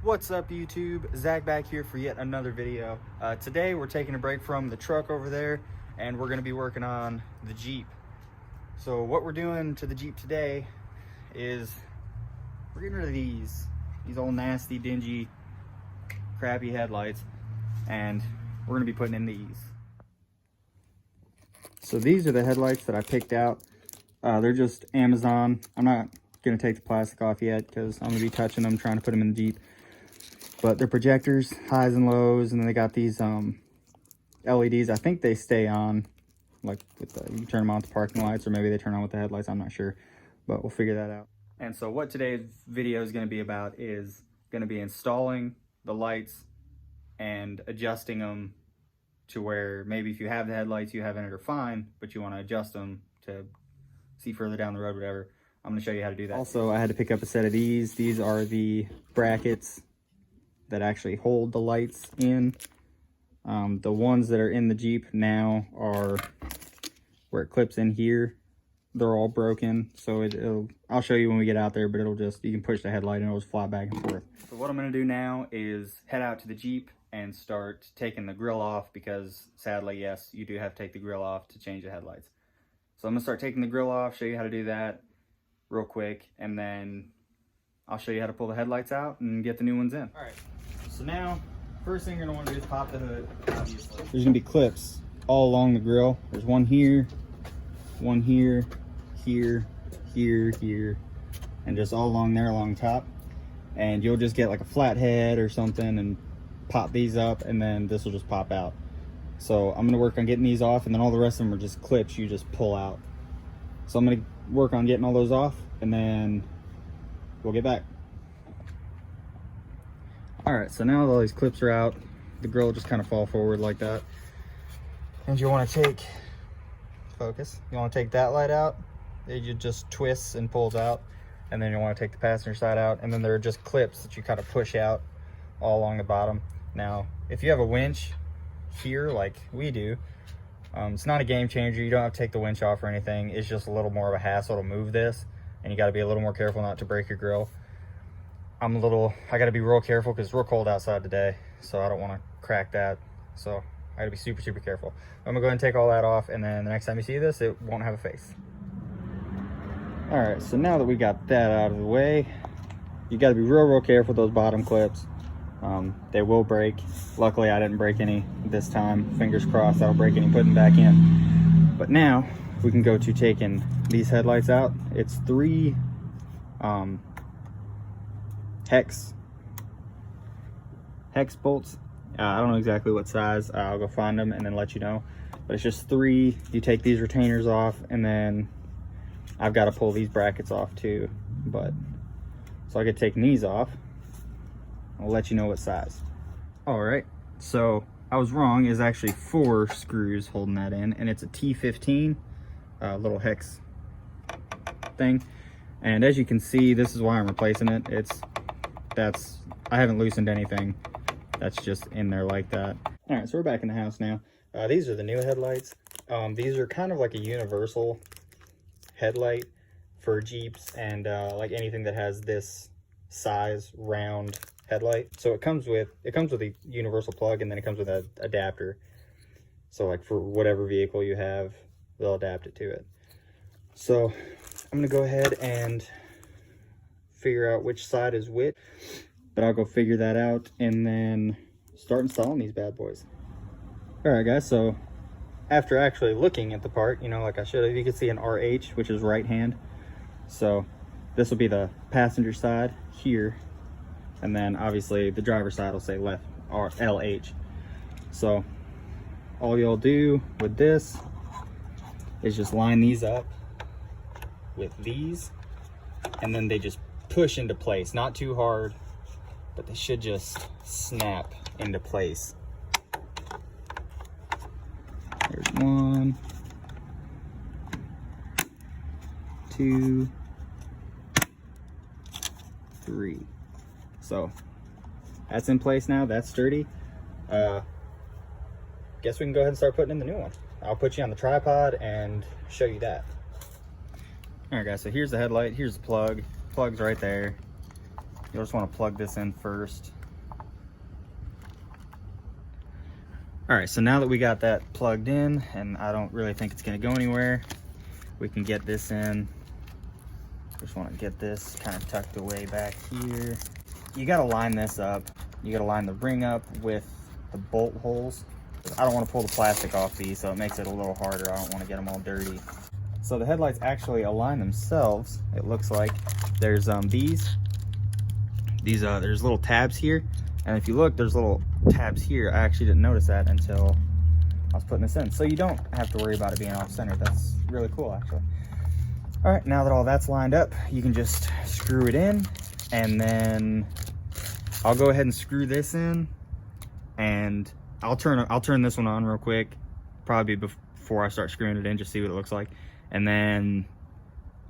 What's up YouTube? Zach back here for yet another video. Today we're taking a break from the truck over there and we're going to be working on the Jeep. So what we're doing to the Jeep today is we're getting rid of these old nasty, dingy, crappy headlights, and we're going to be putting in these. So these are the headlights that I picked out. They're just Amazon. I'm not going to take the plastic off yet because I'm going to be touching them, trying to put them in the Jeep. But they're projectors, highs and lows, and then they got these LEDs. I think they stay on, like with the, you turn them on with the parking lights, or maybe they turn on with the headlights. I'm not sure, but we'll figure that out. And so what today's video is going to be about is going to be installing the lights and adjusting them to where maybe if you have the headlights you have in it are fine, but you want to adjust them to see further down the road, whatever. I'm going to show you how to do that. Also, I had to pick up a set of these. These are the brackets that actually hold the lights in. The ones that are in the Jeep now are where it clips in here. They're all broken, so I'll show you when we get out there, but it'll just, you can push the headlight and it'll just fly back and forth. So what I'm going to do now is head out to the Jeep and start taking the grill off, because sadly, yes, you do have to take the grill off to change the headlights. So I'm going to start taking the grill off, show you how to do that real quick, and then I'll show you how to pull the headlights out and get the new ones in. All right, so now, first thing you're gonna wanna do is pop the hood, obviously. There's gonna be clips all along the grill. There's one here, here, here, here, and just all along there along top. And you'll just get like a flat head or something and pop these up, and then this will just pop out. So I'm gonna work on getting these off, and then all the rest of them are just clips you just pull out. So I'm gonna work on getting all those off, and then we'll get back. All right, so now all these clips are out, the grill will just kind of fall forward like that. And you want to take, focus, you want to take that light out, it just twists and pulls out, and then you want to take the passenger side out, and then there are just clips that you kind of push out all along the bottom. Now, if you have a winch here like we do, it's not a game changer. You don't have to take the winch off or anything. It's just a little more of a hassle to move this, and you got to be a little more careful not to break your grill. I got to be real careful because it's real cold outside today, so I don't want to crack that. So I got to be super, super careful. I'm gonna go ahead and take all that off, and then the next time you see this, it won't have a face. All right, so now that we got that out of the way, you got to be real, real careful with those bottom clips. They will break. Luckily, I didn't break any this time. Fingers crossed I'll break any putting back in. But now we can go to taking these headlights out. It's 3 hex bolts. I don't know exactly what size. I'll go find them and then let you know. But it's just 3. You take these retainers off, and then I've got to pull these brackets off too. So I get taking these off. I'll let you know what size. All right, so I was wrong. It's actually 4 screws holding that in, and it's a T15 little hex thing. And as you can see, this is why I'm replacing it. I haven't loosened anything. That's just in there like that. All right, so we're back in the house now. These are the new headlights. These are kind of like a universal headlight for Jeeps and like anything that has this size round headlight. So it comes with a universal plug, and then it comes with an adapter. So like for whatever vehicle you have, they'll adapt it to it. So I'm gonna go ahead and figure out which side is which, but I'll go figure that out and then start installing these bad boys. All right guys, so after actually looking at the part, like I should have, you can see an RH, which is right hand. So this will be the passenger side here, and then obviously the driver's side will say left, or LH. So all you'll do with this is just line these up with these, and then they just push into place. Not too hard, but they should just snap into place. There's 1, 2, 3. So that's in place now. That's sturdy. Guess we can go ahead and start putting in the new one. I'll put you on the tripod and show you that. All right guys, so here's the headlight, here's the plug. Plug's right there. You'll just want to plug this in first. All right, so now that we got that plugged in, and I don't really think it's going to go anywhere, we can get this in. Just want to get this kind of tucked away back here. You got to line this up. You got to line the ring up with the bolt holes. I don't want to pull the plastic off these, so it makes it a little harder. I don't want to get them all dirty. So the headlights actually align themselves. It looks like there's there's little tabs here, and if you look, there's little tabs here. I actually didn't notice that until I was putting this in. So you don't have to worry about it being off center. That's really cool, actually. All right, now that all that's lined up, you can just screw it in, and then I'll go ahead and screw this in, and I'll turn this one on real quick, probably before I start screwing it in, just see what it looks like, and then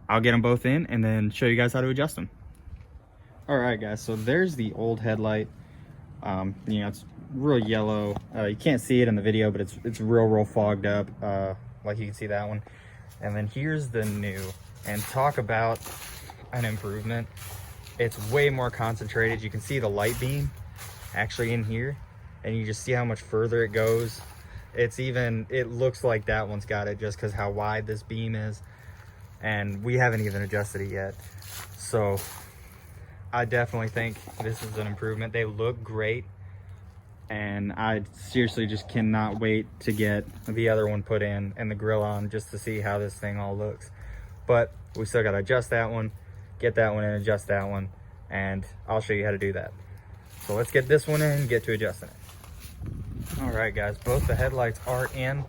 I'll get them both in and then show you guys how to adjust them. All right, guys, so there's the old headlight. You know, it's real yellow. You can't see it in the video, but it's real fogged up, like you can see that one. And then here's the new, and talk about an improvement. It's way more concentrated. You can see the light beam actually in here, and you just see how much further it goes. It looks like that one's got it just because how wide this beam is, and we haven't even adjusted it yet. So I definitely think this is an improvement. They look great, and I seriously just cannot wait to get the other one put in and the grill on just to see how this thing all looks. But we still got to adjust that one, get that one in, adjust that one, and I'll show you how to do that. So let's get this one in and get to adjusting it. All right, guys, both the headlights are in.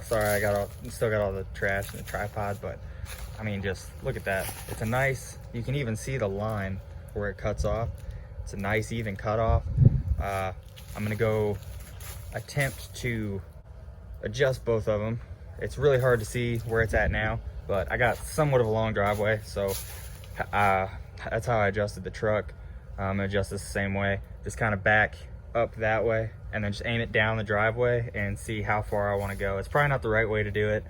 Sorry, I still got all the trash and the tripod, but I mean, just look at that. It's a nice, you can even see the line where it cuts off. It's a nice even cutoff. I'm gonna go attempt to adjust both of them. It's really hard to see where it's at now, but I got somewhat of a long driveway, so that's how I adjusted the truck. I'm gonna adjust this the same way. Just kind of back up that way and then just aim it down the driveway and see how far I want to go. It's probably not the right way to do it,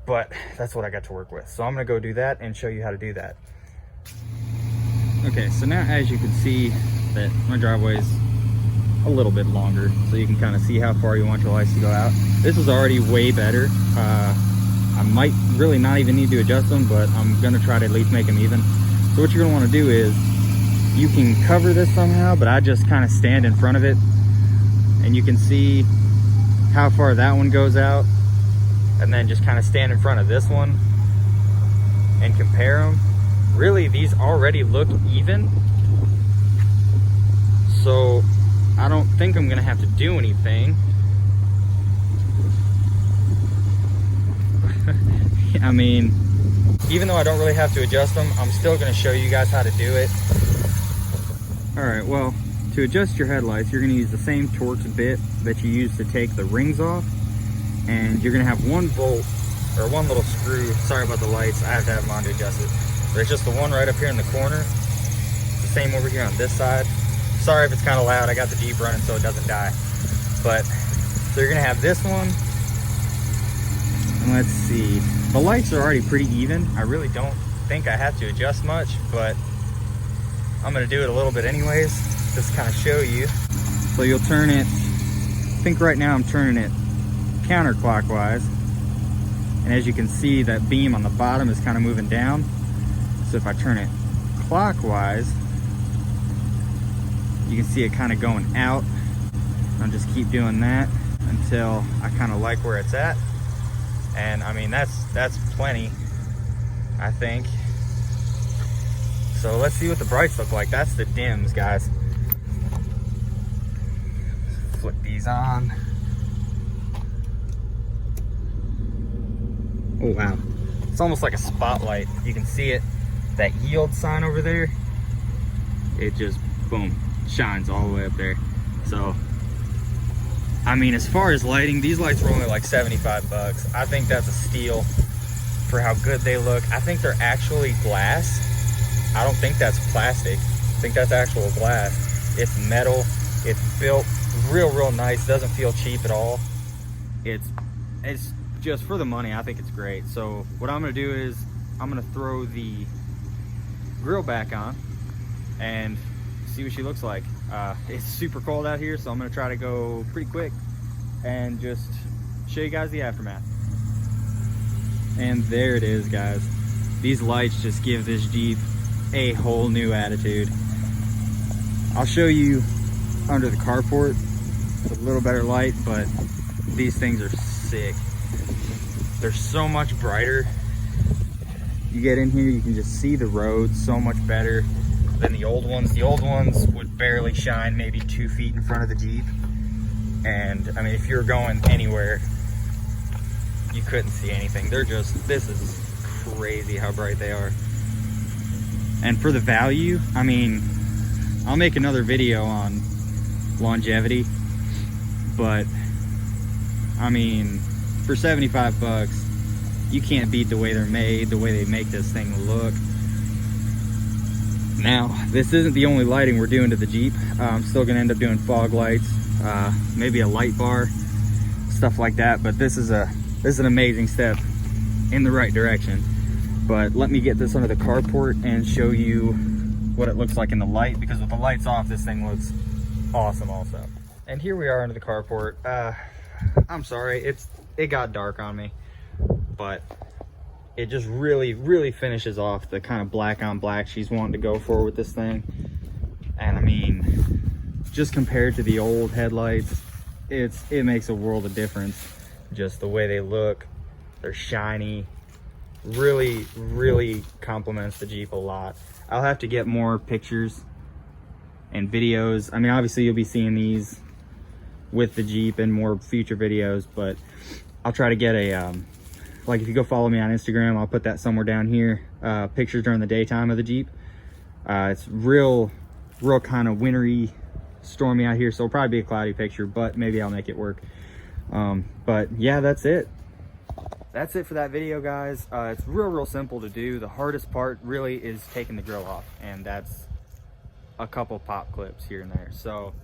but that's what I got to work with. So I'm gonna go do that and show you how to do that. Okay, so now as you can see that my driveway is a little bit longer, so you can kind of see how far you want your lights to go out. This is already way better. I might really not even need to adjust them, but I'm gonna try to at least make them even. So what you're gonna wanna do is, you can cover this somehow, but I just kind of stand in front of it, and you can see how far that one goes out, and then just kind of stand in front of this one and compare them. Really, these already look even, so I don't think I'm gonna have to do anything. I mean, even though I don't really have to adjust them, I'm still gonna show you guys how to do it. All right, well, to adjust your headlights, you're gonna use the same Torx bit that you use to take the rings off, and you're gonna have one bolt, or one little screw. Sorry about the lights, I have to have them on to adjust it. There's just the one right up here in the corner. It's the same over here on this side. Sorry if it's kind of loud, I got the Jeep running so it doesn't die. But, so you're gonna have this one, and let's see. The lights are already pretty even. I really don't think I have to adjust much, but I'm gonna do it a little bit anyways, just to kind of show you. So you'll turn it, I think right now I'm turning it counterclockwise. And as you can see, that beam on the bottom is kind of moving down. So if I turn it clockwise, you can see it kind of going out. I'll just keep doing that until I kind of like where it's at. And I mean, that's plenty, I think. So let's see what the brights look like. That's the dims, guys. Flip these on. Oh wow, it's almost like a spotlight. You can see it, that yield sign over there. It just, boom, shines all the way up there. So, I mean, as far as lighting, these lights were only like 75 bucks. I think that's a steal for how good they look. I think they're actually glass. I don't think that's plastic. I think that's actual glass. It's metal. It's built real nice. Doesn't feel cheap at all. It's just for the money. I think it's great. So what I'm gonna do is I'm gonna throw the grill back on, and see what she looks like. It's super cold out here, so I'm gonna try to go pretty quick and just show you guys the aftermath. And there it is, guys. These lights just give this Jeep a whole new attitude. I'll show you under the carport with a little better light, but these things are sick. They're so much brighter. You get in here, you can just see the road so much better than the old ones. The old ones would barely shine maybe 2 feet in front of the Jeep. And I mean, if you're going anywhere, you couldn't see anything. They're just, this is crazy how bright they are. And for the value, I mean, I'll make another video on longevity, but I mean, for 75 bucks, you can't beat the way they're made, the way they make this thing look. Now, this isn't the only lighting we're doing to the Jeep. I'm still gonna end up doing fog lights, maybe a light bar, stuff like that. But this is an amazing step in the right direction. But let me get this under the carport and show you what it looks like in the light, because with the lights off, this thing looks awesome also. And here we are under the carport. I'm sorry, it got dark on me, but it just really finishes off the kind of black on black she's wanting to go for with this thing. And I mean, just compared to the old headlights, it makes a world of difference. Just the way they look, they're shiny, really complements the Jeep a lot. I'll have to get more pictures and videos. I mean, obviously you'll be seeing these with the Jeep and more future videos, but I'll try to get a like, if you go follow me on Instagram, I'll put that somewhere down here. Pictures during the daytime of the Jeep. It's real kind of wintry, stormy out here, so it'll probably be a cloudy picture, but maybe I'll make it work. But yeah, that's it for that video, guys. It's real simple to do. The hardest part really is taking the grill off, and that's a couple pop clips here and there. So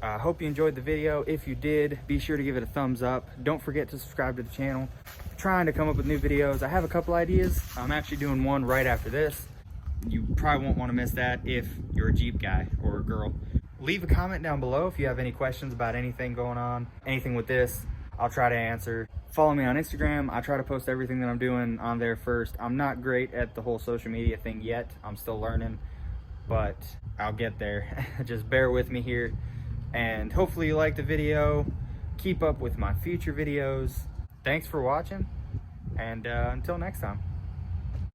I hope you enjoyed the video. If you did, be sure to give it a thumbs up. Don't forget to subscribe to the channel. I'm trying to come up with new videos. I have a couple ideas. I'm actually doing one right after this. You probably won't want to miss that if you're a Jeep guy or a girl. Leave a comment down below if you have any questions about anything going on, anything with this. I'll try to answer. Follow me on Instagram. I try to post everything that I'm doing on there first. I'm not great at the whole social media thing yet. I'm still learning, but I'll get there. Just bear with me here. And hopefully you liked the video. Keep up with my future videos. Thanks for watching, and until next time.